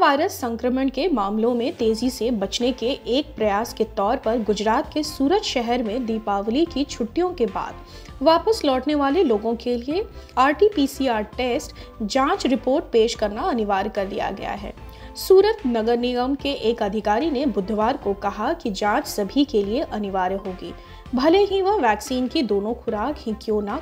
Virus संक्रमण के मामलों में तेजी से बचने के एक प्रयास के तौर पर गुजरात के सूरत शहर में दीपावली की छुट्टियों के बाद वापस लौटने वाले लोगों के लिए RT-PCR टेस्ट जांच रिपोर्ट पेश करना अनिवार्य कर दिया गया है। सूरत नगर निगम के एक अधिकारी ने बुधवार को कहा कि जांच सभी के लिए अनिवार्य होगी, भले ही वह वैक्सीन की दोनों खुराक ही क्यों न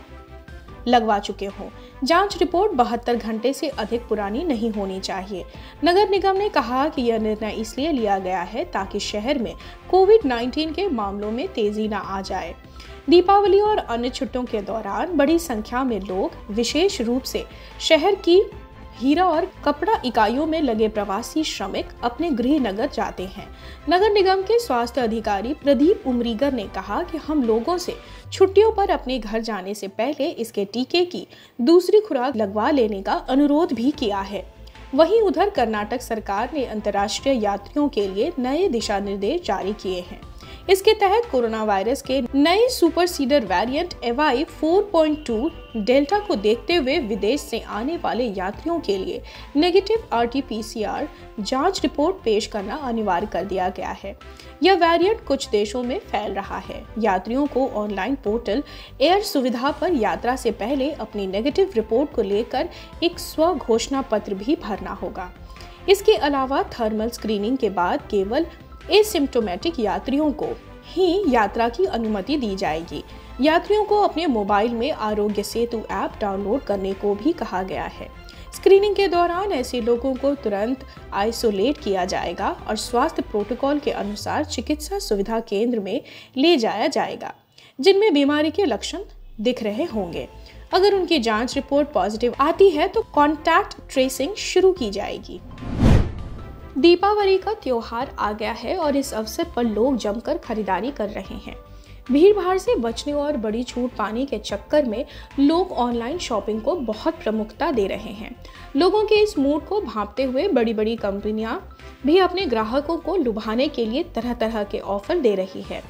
लगवा चुके हों। जांच रिपोर्ट 72 घंटे से अधिक पुरानी नहीं होनी चाहिए। नगर निगम ने कहा कि यह निर्णय इसलिए लिया गया है ताकि शहर में कोविड-19 के मामलों में तेजी न आ जाए। दीपावली और अन्य छुट्टियों के दौरान बड़ी संख्या में लोग, विशेष रूप से शहर की हीरा और कपड़ा इकाइयों में लगे प्रवासी श्रमिक, अपने गृह नगर जाते हैं। नगर निगम के स्वास्थ्य अधिकारी प्रदीप उमरीगर ने कहा कि हम लोगों से छुट्टियों पर अपने घर जाने से पहले इसके टीके की दूसरी खुराक लगवा लेने का अनुरोध भी किया है। वहीं उधर कर्नाटक सरकार ने अंतर्राष्ट्रीय यात्रियों के लिए नए दिशा निर्देश जारी किए हैं। इसके तहत कोरोना वायरस के नए सुपर सीडर वेरिएंट एवाई 4.2 डेल्टा को देखते हुए विदेश से आने वाले यात्रियों के लिए नेगेटिव RT-PCR जांच रिपोर्ट पेश करना अनिवार्य कर दिया गया है। यह वेरिएंट कुछ देशों में फैल रहा है। यात्रियों को ऑनलाइन पोर्टल एयर सुविधा पर यात्रा से पहले अपनी नेगेटिव रिपोर्ट को लेकर एक स्व घोषणा पत्र भी भरना होगा। इसके अलावा थर्मल स्क्रीनिंग के बाद केवल एसिम्प्टोमेटिक यात्रियों को ही यात्रा की अनुमति दी जाएगी। यात्रियों को अपने मोबाइल में आरोग्य सेतु ऐप डाउनलोड करने को भी कहा गया है। स्क्रीनिंग के दौरान ऐसे लोगों को तुरंत आइसोलेट किया जाएगा और स्वास्थ्य प्रोटोकॉल के अनुसार चिकित्सा सुविधा केंद्र में ले जाया जाएगा, जिनमें बीमारी के लक्षण दिख रहे होंगे। अगर उनकी जांच रिपोर्ट पॉजिटिव आती है तो कॉन्टैक्ट ट्रेसिंग शुरू की जाएगी। दीपावली का त्योहार आ गया है और इस अवसर पर लोग जमकर खरीदारी कर रहे हैं। भीड़ भाड़ से बचने और बड़ी छूट पाने के चक्कर में लोग ऑनलाइन शॉपिंग को बहुत प्रमुखता दे रहे हैं। लोगों के इस मूड को भांपते हुए बड़ी बड़ी कंपनियां भी अपने ग्राहकों को लुभाने के लिए तरह तरह के ऑफर दे रही है।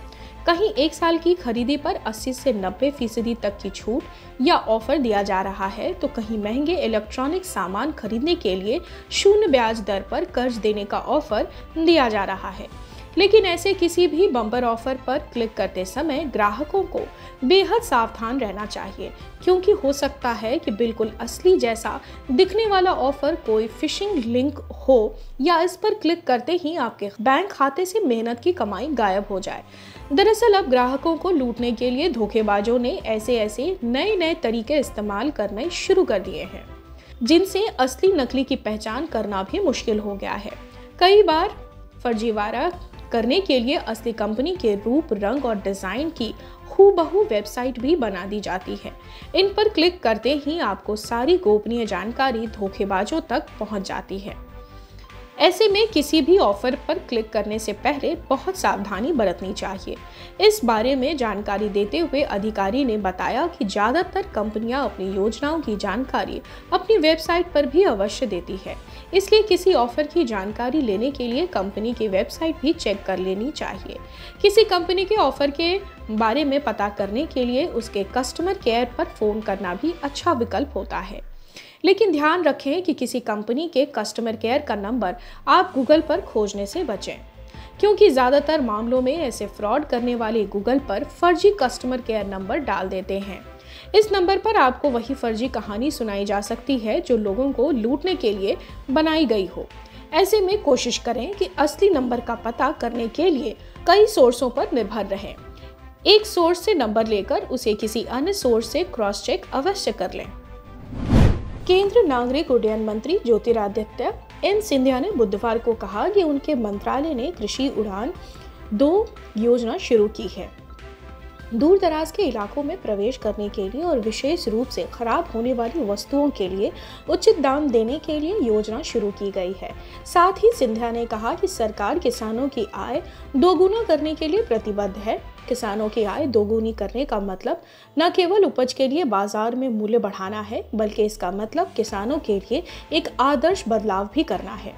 कहीं 1 साल की खरीदी पर 80 से 90% तक की छूट या ऑफर दिया जा रहा है, तो कहीं महंगे इलेक्ट्रॉनिक सामान खरीदने के लिए 0 ब्याज दर पर कर्ज देने का ऑफर दिया जा रहा है। लेकिन ऐसे किसी भी बम्पर ऑफर पर क्लिक करते समय ग्राहकों को बेहद सावधान रहना चाहिए, क्योंकि हो सकता है कि बिल्कुल असली जैसा दिखने वाला ऑफर कोई फिशिंग लिंक हो या इस पर क्लिक करते ही आपके बैंक खाते से मेहनत की कमाई गायब हो जाए। दरअसल अब ग्राहकों को लूटने के लिए धोखेबाजों ने ऐसे नए तरीके इस्तेमाल करने शुरू कर दिए हैं, जिनसे असली नकली की पहचान करना भी मुश्किल हो गया है। कई बार फर्जीवाड़ा करने के लिए असली कंपनी के रूप, रंग और डिजाइन की हूबहू वेबसाइट भी बना दी जाती है। इन पर क्लिक करते ही आपको सारी गोपनीय जानकारी धोखेबाजों तक पहुंच जाती है। ऐसे में किसी भी ऑफर पर क्लिक करने से पहले बहुत सावधानी बरतनी चाहिए। इस बारे में जानकारी देते हुए अधिकारी ने बताया कि ज्यादातर कंपनियां अपनी योजनाओं की जानकारी अपनी वेबसाइट पर भी अवश्य देती है, इसलिए किसी ऑफर की जानकारी लेने के लिए कंपनी की वेबसाइट भी चेक कर लेनी चाहिए। किसी कंपनी के ऑफर के बारे में पता करने के लिए उसके कस्टमर केयर पर फोन करना भी अच्छा विकल्प होता है। लेकिन ध्यान रखें कि किसी कंपनी के कस्टमर केयर का नंबर आप गूगल पर खोजने से बचें, क्योंकि ज़्यादातर मामलों में ऐसे फ्रॉड करने वाले गूगल पर फर्जी कस्टमर केयर नंबर डाल देते हैं। इस नंबर पर आपको वही फर्जी कहानी सुनाई जा सकती है जो लोगों को लूटने के लिए बनाई गई हो। ऐसे में कोशिश करें कि असली नंबर का पता करने के लिए कई सोर्सों पर निर्भर रहें। एक सोर्स से नंबर लेकर उसे किसी अन्य सोर्स से क्रॉस चेक अवश्य कर लें। केंद्रीय नागरिक उड्डयन मंत्री ज्योतिरादित्य एन सिंधिया ने बुधवार को कहा कि उनके मंत्रालय ने कृषि उड़ान 2 योजना शुरू की है। दूर दराज के इलाकों में प्रवेश करने के लिए और विशेष रूप से खराब होने वाली वस्तुओं के लिए उचित दाम देने के लिए योजना शुरू की गई है। साथ ही सिंधिया ने कहा कि सरकार किसानों की आय दोगुना करने के लिए प्रतिबद्ध है। किसानों की आय दोगुनी करने का मतलब न केवल उपज के लिए बाजार में मूल्य बढ़ाना है, बल्कि इसका मतलब किसानों के लिए एक आदर्श बदलाव भी करना है।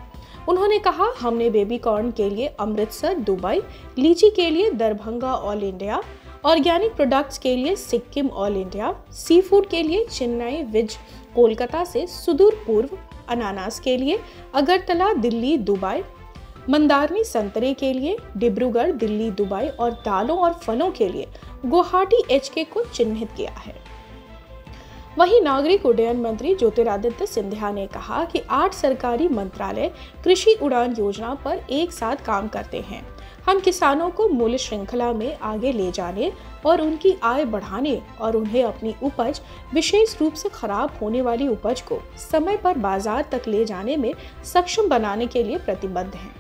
उन्होंने कहा, हमने बेबी कॉर्न के लिए अमृतसर, दुबई, लीची के लिए Darbhanga all India, organic products के लिए Sikkim all India, sea food के लिए चेन्नई विज कोलकाता से सुदूर पूर्व अनानास के लिए, अगरतला दिल्ली दुबई, मंदारनी संतरे के लिए, डिब्रूगढ़ दिल्ली दुबई और दालों और फलों के लिए गुवाहाटी HK को चिन्हित किया है। वहीं नागरिक उड्डयन मंत्री ज्योतिरादित्य सिंधिया ने कहा कि 8 सरकारी मंत्रालय कृषि उड़ान योजना पर एक साथ काम करते हैं। हम किसानों को मूल्य श्रृंखला में आगे ले जाने और उनकी आय बढ़ाने और उन्हें अपनी उपज, विशेष रूप से खराब होने वाली उपज को समय पर बाजार तक ले जाने में सक्षम बनाने के लिए प्रतिबद्ध हैं।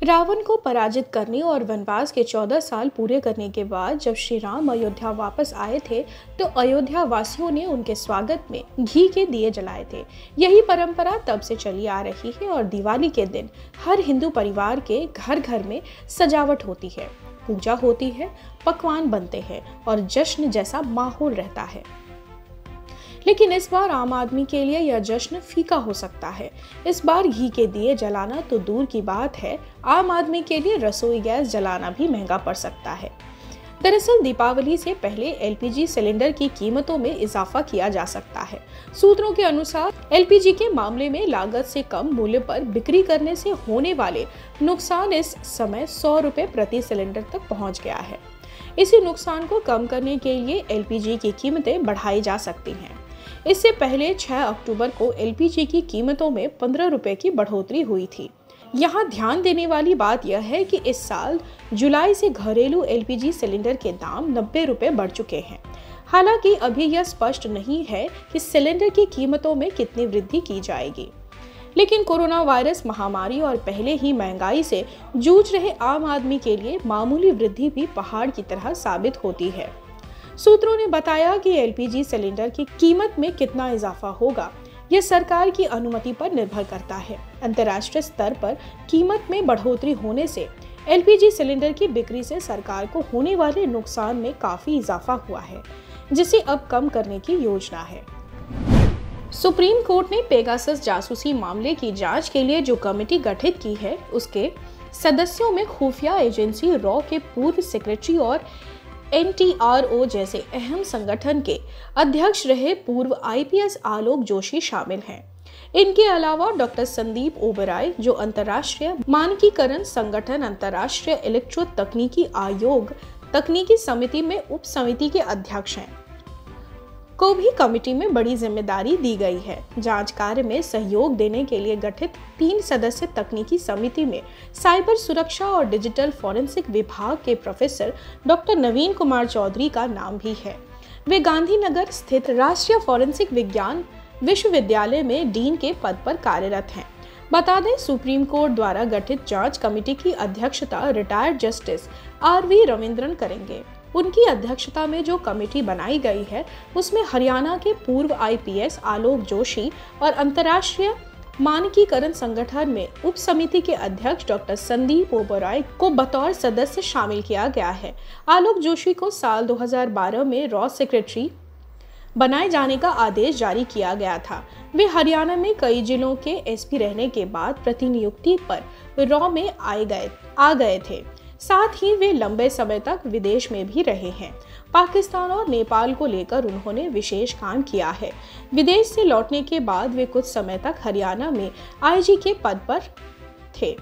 रावण को पराजित करने और वनवास के 14 साल पूरे करने के बाद जब श्री राम अयोध्या वापस आए थे तो अयोध्या वासियों ने उनके स्वागत में घी के दिए जलाए थे। यही परंपरा तब से चली आ रही है और दिवाली के दिन हर हिंदू परिवार के घर घर में सजावट होती है, पूजा होती है, पकवान बनते हैं और जश्न जैसा माहौल रहता है। लेकिन इस बार आम आदमी के लिए यह जश्न फीका हो सकता है। इस बार घी के दिए जलाना तो दूर की बात है, आम आदमी के लिए रसोई गैस जलाना भी महंगा पड़ सकता है। दरअसल दीपावली से पहले LPG सिलेंडर की कीमतों में इजाफा किया जा सकता है। सूत्रों के अनुसार LPG के मामले में लागत से कम मूल्य पर बिक्री करने से होने वाले नुकसान इस समय 100 रुपए प्रति सिलेंडर तक पहुंच गया है। इसी नुकसान को कम करने के लिए LPG की कीमतें बढ़ाई जा सकती हैं। इससे पहले 6 अक्टूबर को LPG की कीमतों में 15 रुपए की बढ़ोतरी हुई थी। यहाँ ध्यान देने वाली बात यह है कि इस साल जुलाई से घरेलू LPG सिलेंडर के दाम 90 रुपए बढ़ चुके हैं। हालांकि अभी यह स्पष्ट नहीं है कि सिलेंडर की कीमतों में कितनी वृद्धि की जाएगी। लेकिन कोरोना वायरस महामारी और पहले ही महंगाई से जूझ रहे आम आदमी के लिए मामूली वृद्धि भी पहाड़ की तरह साबित होती है। सूत्रों ने बताया कि LPG सिलेंडर की कीमत में कितना इजाफा होगा, यह सरकार की अनुमति पर निर्भर करता है। अंतर्राष्ट्रीय स्तर पर कीमत में बढ़ोतरी होने से LPG सिलेंडर की बिक्री से सरकार को होने वाले नुकसान में काफी इजाफा हुआ है, जिसे अब कम करने की योजना है। सुप्रीम कोर्ट ने पेगासस जासूसी मामले की जांच के लिए जो कमेटी गठित की है, उसके सदस्यों में खुफिया एजेंसी रॉ के पूर्व सेक्रेटरी और NTRO जैसे अहम संगठन के अध्यक्ष रहे पूर्व IPS आलोक जोशी शामिल हैं। इनके अलावा डॉक्टर संदीप ओबराय, जो अंतर्राष्ट्रीय मानकीकरण संगठन अंतर्राष्ट्रीय इलेक्ट्रो तकनीकी आयोग तकनीकी समिति में उप समिति के अध्यक्ष हैं, को भी कमेटी में बड़ी जिम्मेदारी दी गई है। जांच कार्य में सहयोग देने के लिए गठित 3 सदस्य तकनीकी समिति में साइबर सुरक्षा और डिजिटल फॉरेंसिक विभाग के प्रोफेसर डॉक्टर नवीन कुमार चौधरी का नाम भी है। वे गांधीनगर स्थित राष्ट्रीय फॉरेंसिक विज्ञान विश्वविद्यालय में डीन के पद पर कार्यरत हैं। बता दें, सुप्रीम कोर्ट द्वारा गठित जांच कमेटी की अध्यक्षता रिटायर्ड जस्टिस RV रविंद्रन करेंगे। उनकी अध्यक्षता में जो कमेटी बनाई गई है, उसमें हरियाणा के पूर्व IPS आलोक जोशी और अंतर्राष्ट्रीय मानकीकरण संगठन में उप समिति के अध्यक्ष डॉक्टर संदीप ओबराय को बतौर सदस्य शामिल किया गया है। आलोक जोशी को साल 2012 में रॉ सेक्रेटरी बनाए जाने का आदेश जारी किया गया था। वे हरियाणा में कई जिलों के SP रहने के बाद प्रतिनियुक्ति पर रॉ में आ गए थे। साथ ही वे लंबे समय तक विदेश में भी रहे हैं। पाकिस्तान और नेपाल को लेकर उन्होंने विशेष काम किया है। विदेश से लौटने के बाद वे कुछ समय तक हरियाणा में IG के पद पर थे,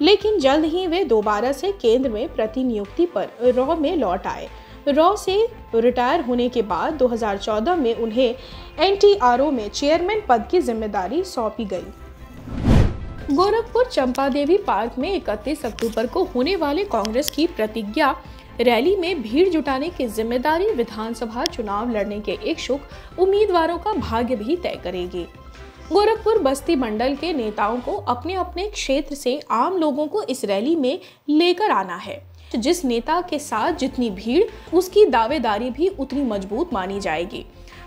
लेकिन जल्द ही वे दोबारा से केंद्र में प्रतिनियुक्ति पर रॉ में लौट आए। रॉ से रिटायर होने के बाद 2014 में उन्हें NTRO में चेयरमैन पद की जिम्मेदारी सौंपी गई। गोरखपुर चंपादेवी पार्क में 31 अक्टूबर को होने वाले कांग्रेस की प्रतिज्ञा रैली में भीड़ जुटाने की जिम्मेदारी विधानसभा चुनाव लड़ने के इच्छुक उम्मीदवारों का भाग्य भी तय करेगी। गोरखपुर बस्ती मंडल के नेताओं को अपने अपने क्षेत्र से आम लोगों को इस रैली में लेकर आना है। जिस नेता के साथ जितनी भीड़, उसकी दावेदारी भी उतनी मजबूत मानी जाएगी।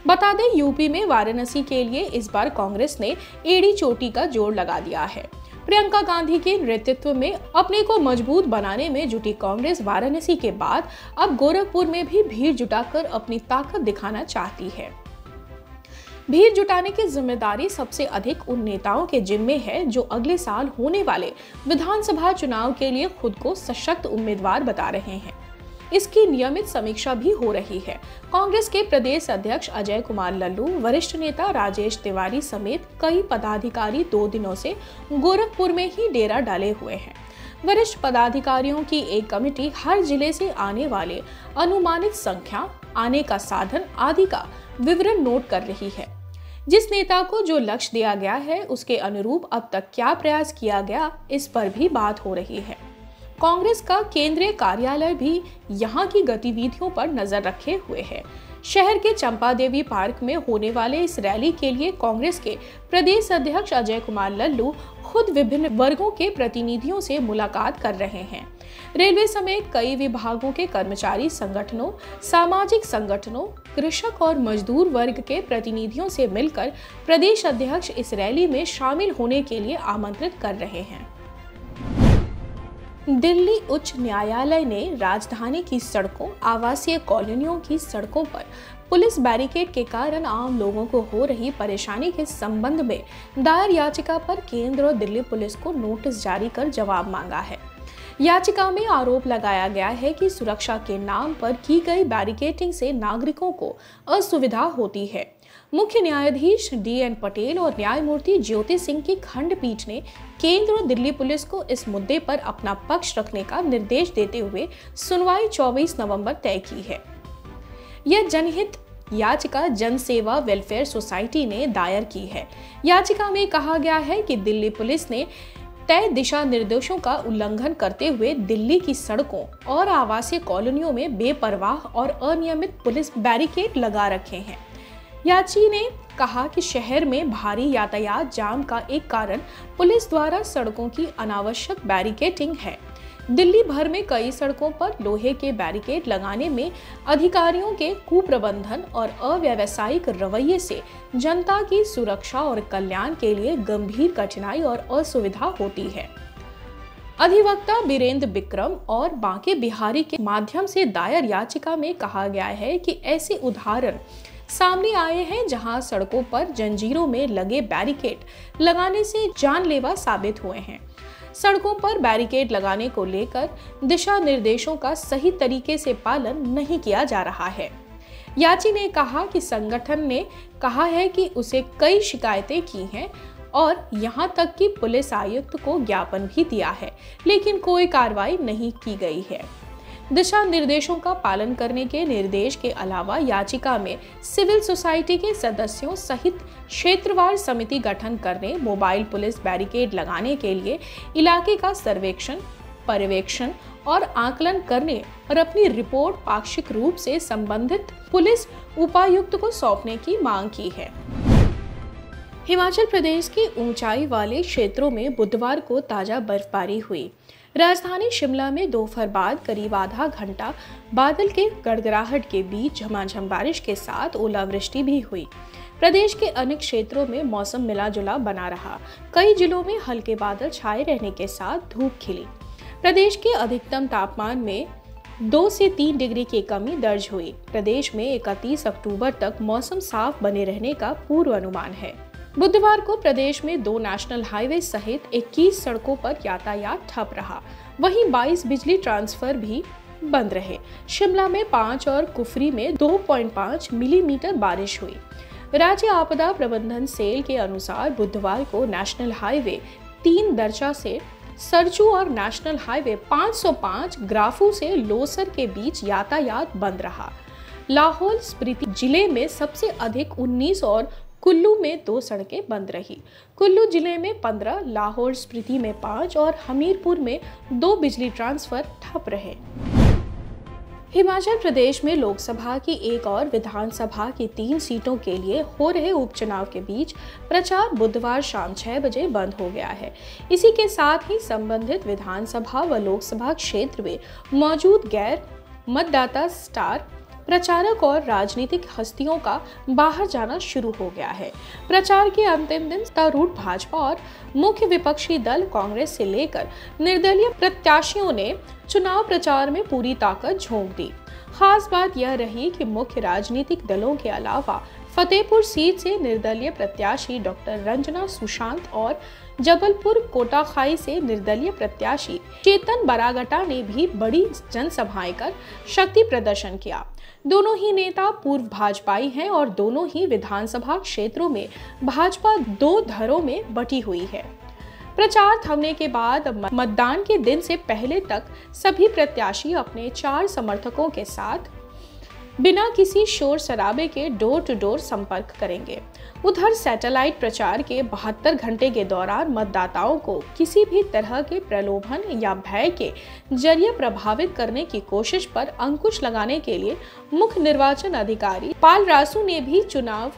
बता दें, यूपी में वाराणसी के लिए इस बार कांग्रेस ने एड़ी चोटी का जोड़ लगा दिया है। प्रियंका गांधी के नेतृत्व में अपने को मजबूत बनाने में जुटी कांग्रेस वाराणसी के बाद अब गोरखपुर में भी भीड़ जुटाकर अपनी ताकत दिखाना चाहती है। भीड़ जुटाने की जिम्मेदारी सबसे अधिक उन नेताओं के जिम्मे है जो अगले साल होने वाले विधानसभा चुनाव के लिए खुद को सशक्त उम्मीदवार बता रहे हैं। इसकी नियमित समीक्षा भी हो रही है। कांग्रेस के प्रदेश अध्यक्ष अजय कुमार लल्लू, वरिष्ठ नेता राजेश तिवारी समेत कई पदाधिकारी 2 दिनों से गोरखपुर में ही डेरा डाले हुए हैं। वरिष्ठ पदाधिकारियों की एक कमेटी हर जिले से आने वाले अनुमानित संख्या, आने का साधन आदि का विवरण नोट कर रही है। जिस नेता को जो लक्ष्य दिया गया है उसके अनुरूप अब तक क्या प्रयास किया गया, इस पर भी बात हो रही है। कांग्रेस का केंद्रीय कार्यालय भी यहां की गतिविधियों पर नजर रखे हुए है। शहर के चंपादेवी पार्क में होने वाले इस रैली के लिए कांग्रेस के प्रदेश अध्यक्ष अजय कुमार लल्लू खुद विभिन्न वर्गों के प्रतिनिधियों से मुलाकात कर रहे हैं। रेलवे समेत कई विभागों के कर्मचारी संगठनों, सामाजिक संगठनों, कृषक और मजदूर वर्ग के प्रतिनिधियों से मिलकर प्रदेश अध्यक्ष इस रैली में शामिल होने के लिए आमंत्रित कर रहे हैं। दिल्ली उच्च न्यायालय ने राजधानी की सड़कों, आवासीय कॉलोनियों की सड़कों पर पुलिस बैरिकेड के कारण आम लोगों को हो रही परेशानी के संबंध में दायर याचिका पर केंद्र और दिल्ली पुलिस को नोटिस जारी कर जवाब मांगा है। याचिका में आरोप लगाया गया है कि सुरक्षा के नाम पर की गई बैरिकेडिंग से नागरिकों को असुविधा होती है। मुख्य न्यायाधीश DN पटेल और न्यायमूर्ति ज्योति सिंह की खंडपीठ ने केंद्र और दिल्ली पुलिस को इस मुद्दे पर अपना पक्ष रखने का निर्देश देते हुए सुनवाई 24 नवंबर तय की है। यह जनहित याचिका जन सेवा वेलफेयर सोसाइटी ने दायर की है। याचिका में कहा गया है कि दिल्ली पुलिस ने तय दिशा निर्देशों का उल्लंघन करते हुए दिल्ली की सड़कों और आवासीय कॉलोनियों में बेपरवाह और अनियमित पुलिस बैरिकेड लगा रखे हैं। याची ने कहा कि शहर में भारी यातायात जाम का एक कारण पुलिस द्वारा सड़कों की अनावश्यक बैरिकेडिंग है। दिल्ली भर में कई सड़कों पर लोहे के बैरिकेड लगाने में अधिकारियों के कुप्रबंधन और अव्यावसायिक रवैये से जनता की सुरक्षा और कल्याण के लिए गंभीर कठिनाई और असुविधा होती है। अधिवक्ता बीरेंद्र बिक्रम और बांके बिहारी के माध्यम से दायर याचिका में कहा गया है कि ऐसे उदाहरण सामने आए हैं जहां सड़कों पर जंजीरों में लगे बैरिकेड लगाने से जानलेवा साबित हुए हैं। सड़कों पर बैरिकेड लगाने को लेकर दिशा निर्देशों का सही तरीके से पालन नहीं किया जा रहा है। याची ने कहा कि संगठन ने कहा है कि उसे कई शिकायतें की हैं और यहां तक कि पुलिस आयुक्त को ज्ञापन भी दिया है, लेकिन कोई कार्रवाई नहीं की गई है। दिशा निर्देशों का पालन करने के निर्देश के अलावा याचिका में सिविल सोसाइटी के सदस्यों सहित क्षेत्रवार समिति गठन करने, मोबाइल पुलिस बैरिकेड लगाने के लिए इलाके का सर्वेक्षण, पर्यवेक्षण और आकलन करने और अपनी रिपोर्ट पाक्षिक रूप से संबंधित पुलिस उपायुक्त को सौंपने की मांग की है। हिमाचल प्रदेश के ऊंचाई वाले क्षेत्रों में बुधवार को ताजा बर्फबारी हुई। राजधानी शिमला में दोपहर बाद करीब आधा घंटा बादल के गड़गड़ाहट के बीच झमाझम बारिश के साथ ओलावृष्टि भी हुई। प्रदेश के अनेक क्षेत्रों में मौसम मिला जुला बना रहा। कई जिलों में हल्के बादल छाए रहने के साथ धूप खिली। प्रदेश के अधिकतम तापमान में 2 से 3 डिग्री की कमी दर्ज हुई। प्रदेश में 31 अक्टूबर तक मौसम साफ बने रहने का पूर्वानुमान है। बुधवार को प्रदेश में 2 नेशनल हाईवे सहित 21 सड़कों पर यातायात ठप रहा। वहीं 22 बिजली ट्रांसफर भी बंद रहे। शिमला में 5 और कुफरी में 2.5 मिलीमीटर बारिश हुई। राज्य आपदा प्रबंधन सेल के अनुसार बुधवार को नेशनल हाईवे 3 दरचा से सरचू और नेशनल हाईवे 505 ग्राफू से लोसर के बीच यातायात बंद रहा। लाहौल स्पीति जिले में सबसे अधिक 19 और कुल्लू में 2 सड़कें बंद रही। कुल्लू जिले में 15, लाहौल स्पीति में 5 और हमीरपुर में 2 बिजली ट्रांसफर ठप रहे। हिमाचल प्रदेश में लोकसभा की 1 और विधानसभा की 3 सीटों के लिए हो रहे उपचुनाव के बीच प्रचार बुधवार शाम 6 बजे बंद हो गया है। इसी के साथ ही संबंधित विधानसभा व लोकसभा क्षेत्र में मौजूद गैर मतदाता स्टार प्रचारक और राजनीतिक हस्तियों का बाहर जाना शुरू हो गया है। प्रचार के अंतिम दिन सत्तारूढ़ भाजपा और मुख्य विपक्षी दल कांग्रेस से लेकर निर्दलीय प्रत्याशियों ने चुनाव प्रचार में पूरी ताकत झोंक दी। खास बात यह रही कि मुख्य राजनीतिक दलों के अलावा फतेहपुर सीट से निर्दलीय प्रत्याशी डॉक्टर रंजना सुशांत और जबलपुर कोटाखाई से निर्दलीय प्रत्याशी चेतन बरागटा ने भी बड़ी जनसभाएं कर शक्ति प्रदर्शन किया। दोनों ही नेता पूर्व भाजपाई हैं और दोनों ही विधानसभा क्षेत्रों में भाजपा दो धड़ों में बटी हुई है। प्रचार थमने के बाद मतदान के दिन से पहले तक सभी प्रत्याशी अपने 4 समर्थकों के साथ बिना किसी शोर शराबे के डोर टू डोर संपर्क करेंगे। उधर सैटेलाइट प्रचार के 72 घंटे के दौरान मतदाताओं को किसी भी तरह के प्रलोभन या भय के जरिए प्रभावित करने की कोशिश पर अंकुश लगाने के लिए मुख्य निर्वाचन अधिकारी पाल रासू ने भी चुनाव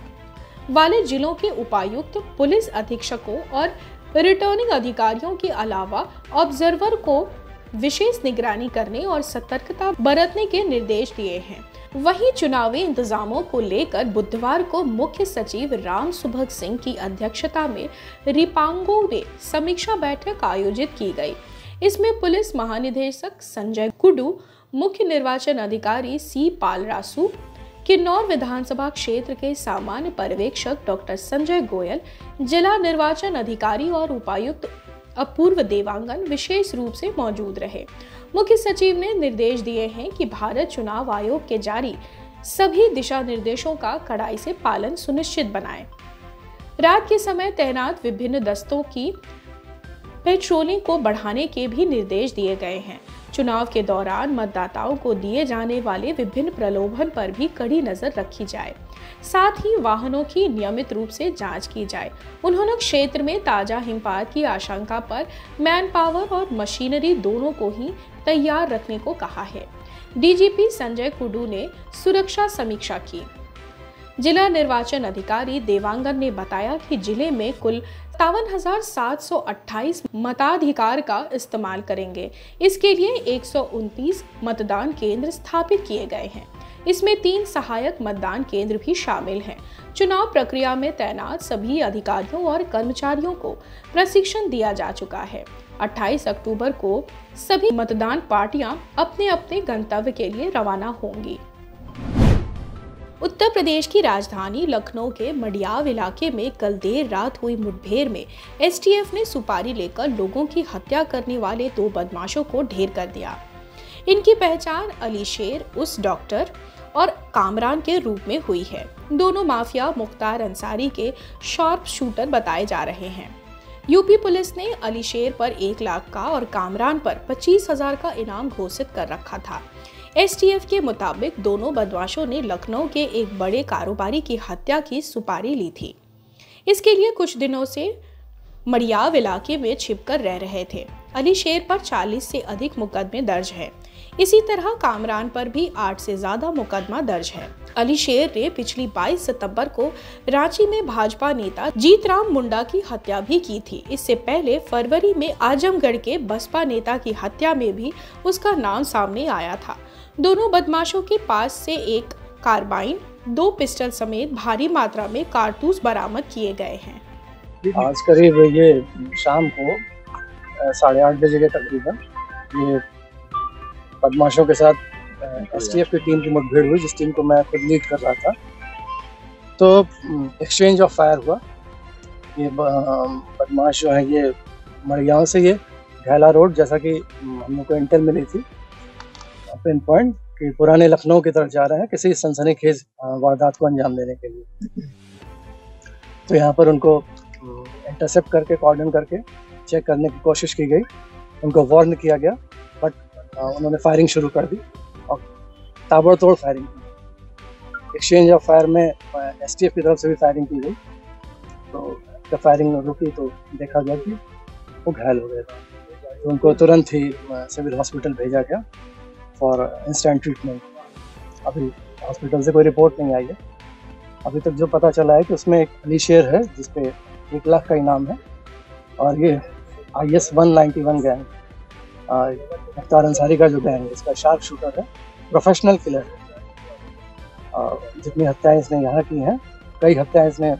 वाले जिलों के उपायुक्त, पुलिस अधीक्षकों और रिटर्निंग अधिकारियों के अलावा ऑब्जर्वर को विशेष निगरानी करने और सतर्कता बरतने के निर्देश दिए हैं। वहीं चुनावी इंतजामों को लेकर बुधवार को मुख्य सचिव राम सुभग सिंह की अध्यक्षता में रिपांगों में समीक्षा बैठक आयोजित की गई। इसमें पुलिस महानिदेशक संजय कुडू, मुख्य निर्वाचन अधिकारी सी पाल रासू, किन्नौर विधानसभा क्षेत्र के सामान्य पर्यवेक्षक डॉक्टर संजय गोयल, जिला निर्वाचन अधिकारी और उपायुक्त अपूर्व देवांगन विशेष रूप से मौजूद रहे। मुख्य सचिव ने निर्देश दिए हैं कि भारत चुनाव आयोग के जारी सभी दिशा निर्देशों का कड़ाई से पालन सुनिश्चित बनाएं। रात के समय तैनात विभिन्न दस्तों की पेट्रोलिंग को बढ़ाने के भी निर्देश दिए गए हैं। चुनाव के दौरान मतदाताओं को दिए जाने वाले विभिन्न प्रलोभन पर भी कड़ी नजर रखी जाए, साथ ही वाहनों की नियमित रूप से जांच की जाए। उन्होंने क्षेत्र में ताजा हिमपात की आशंका पर मैन पावर और मशीनरी दोनों को ही तैयार रखने को कहा है। डीजीपी संजय कुडू ने सुरक्षा समीक्षा की। जिला निर्वाचन अधिकारी देवांगन ने बताया कि जिले में कुल 57,728 मताधिकार का इस्तेमाल करेंगे। इसके लिए 129 मतदान केंद्र स्थापित किए गए हैं। इसमें 3 सहायक मतदान केंद्र भी शामिल हैं। चुनाव प्रक्रिया में तैनात सभी अधिकारियों और कर्मचारियों को प्रशिक्षण दिया जा चुका है। 28 अक्टूबर को सभी मतदान पार्टियां अपने अपने गंतव्य के लिए रवाना होंगी। उत्तर प्रदेश की राजधानी लखनऊ के मडियाव इलाके में कल देर रात हुई मुठभेड़ में एसटीएफ ने सुपारी लेकर लोगों की हत्या करने वाले 2 बदमाशों को ढेर कर दिया। इनकी पहचान अली शेर उस डॉक्टर और कामरान के रूप में हुई है। दोनों माफिया मुख्तार अंसारी के शार्प शूटर बताए जा रहे हैं। यूपी पुलिस ने अली शेर पर 1 लाख का और कामरान पर 25,000 का इनाम घोषित कर रखा था। एसटीएफ के मुताबिक दोनों बदमाशों ने लखनऊ के एक बड़े कारोबारी की हत्या की सुपारी ली थी। इसके लिए कुछ दिनों से मडियाव इलाके में छिपकर रह रहे थे। अली शेर पर 40 से अधिक मुकदमे दर्ज है। इसी तरह कामरान पर भी 8 से ज्यादा मुकदमा दर्ज है। अली शेर ने पिछली 22 सितंबर को रांची में भाजपा नेता जीतराम मुंडा की हत्या भी की थी। इससे पहले फरवरी में आजमगढ़ के बसपा नेता की हत्या में भी उसका नाम सामने आया था। दोनों बदमाशों के पास से 1 कार्बाइन, 2 पिस्टल समेत भारी मात्रा में कारतूस बरामद किए गए हैं। आज करीब ये शाम को 8:30 बजे के तकरीबन ये बदमाशों के साथ एसटीएफ की टीम की मुठभेड़ हुई, जिस टीम को मैं खुद लीड कर रहा था। तो एक्सचेंज ऑफ फायर हुआ। ये बदमाश जो है ये मड़ियाव से ये घैला रोड, जैसा कि हम लोग को इंटेल मिली थी पिन पॉइंट कि पुराने लखनऊ की तरफ जा रहे हैं किसी सनसनीखेज वारदात को अंजाम देने के लिए। तो यहाँ पर उनको इंटरसेप्ट करके कॉर्डन करके चेक करने की कोशिश की गई। उनको वार्न किया गया, बट उन्होंने फायरिंग शुरू कर दी और ताबड़तोड़ फायरिंग की। एक्सचेंज ऑफ फायर में एसटीएफ की तरफ से भी फायरिंग की गई। तो जब फायरिंग रुकी तो देखा गया कि वो घायल हो गए थे। तो उनको तुरंत ही सिविल हॉस्पिटल भेजा गया फॉर इंस्टेंट ट्रीटमेंट। अभी हॉस्पिटल से कोई रिपोर्ट नहीं आई है। अभी तक जो पता चला है कि उसमें एक अली शेर है जिसपे 1 लाख का इनाम है, और ये IS 191 गैंग, मुख्तार अंसारी का जो गैंग है, इसका शार्प शूटर है, प्रोफेशनल किलर है। जितनी हत्याएं इसने यहाँ की हैं, कई हत्याएं इसने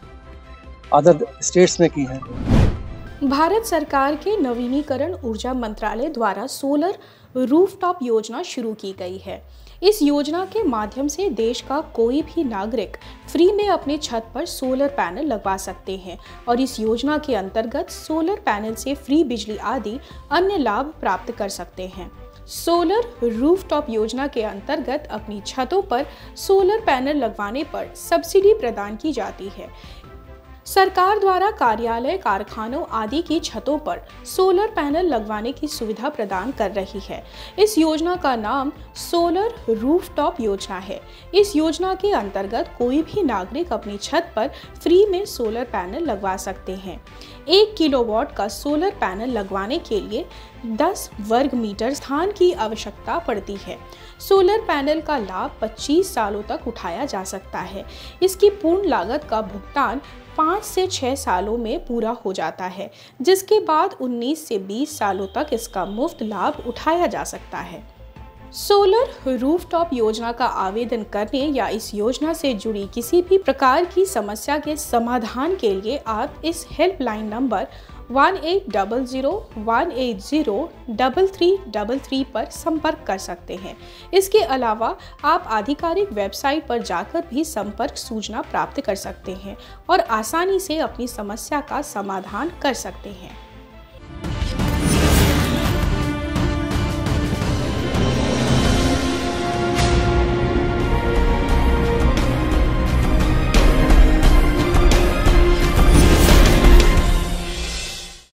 अदर स्टेट्स में की हैं। भारत सरकार के नवीनीकरण ऊर्जा मंत्रालय द्वारा सोलर रूफटॉप योजना शुरू की गई है। इस योजना के माध्यम से देश का कोई भी नागरिक फ्री में अपने छत पर सोलर पैनल लगवा सकते हैं और इस योजना के अंतर्गत सोलर पैनल से फ्री बिजली आदि अन्य लाभ प्राप्त कर सकते हैं। सोलर रूफटॉप योजना के अंतर्गत अपनी छतों पर सोलर पैनल लगवाने पर सब्सिडी प्रदान की जाती है। सरकार द्वारा कार्यालय, कारखानों आदि की छतों पर सोलर पैनल लगवाने की सुविधा प्रदान कर रही है। इस योजना का नाम सोलर रूफटॉप योजना है। इस योजना के अंतर्गत कोई भी नागरिक अपनी छत पर फ्री में सोलर पैनल लगवा सकते हैं। 1 किलोवाट का सोलर पैनल लगवाने के लिए 10 वर्ग मीटर स्थान की आवश्यकता पड़ती है। सोलर पैनल का लाभ 25 सालों तक उठाया जा सकता है। इसकी पूर्ण लागत का भुगतान 5 से 6 सालों में पूरा हो जाता है, जिसके बाद 19 से 20 सालों तक इसका मुफ्त लाभ उठाया जा सकता है। सोलर रूफटॉप योजना का आवेदन करने या इस योजना से जुड़ी किसी भी प्रकार की समस्या के समाधान के लिए आप इस हेल्पलाइन नंबर 1800-180-3333 पर संपर्क कर सकते हैं। इसके अलावा आप आधिकारिक वेबसाइट पर जाकर भी संपर्क सूचना प्राप्त कर सकते हैं और आसानी से अपनी समस्या का समाधान कर सकते हैं।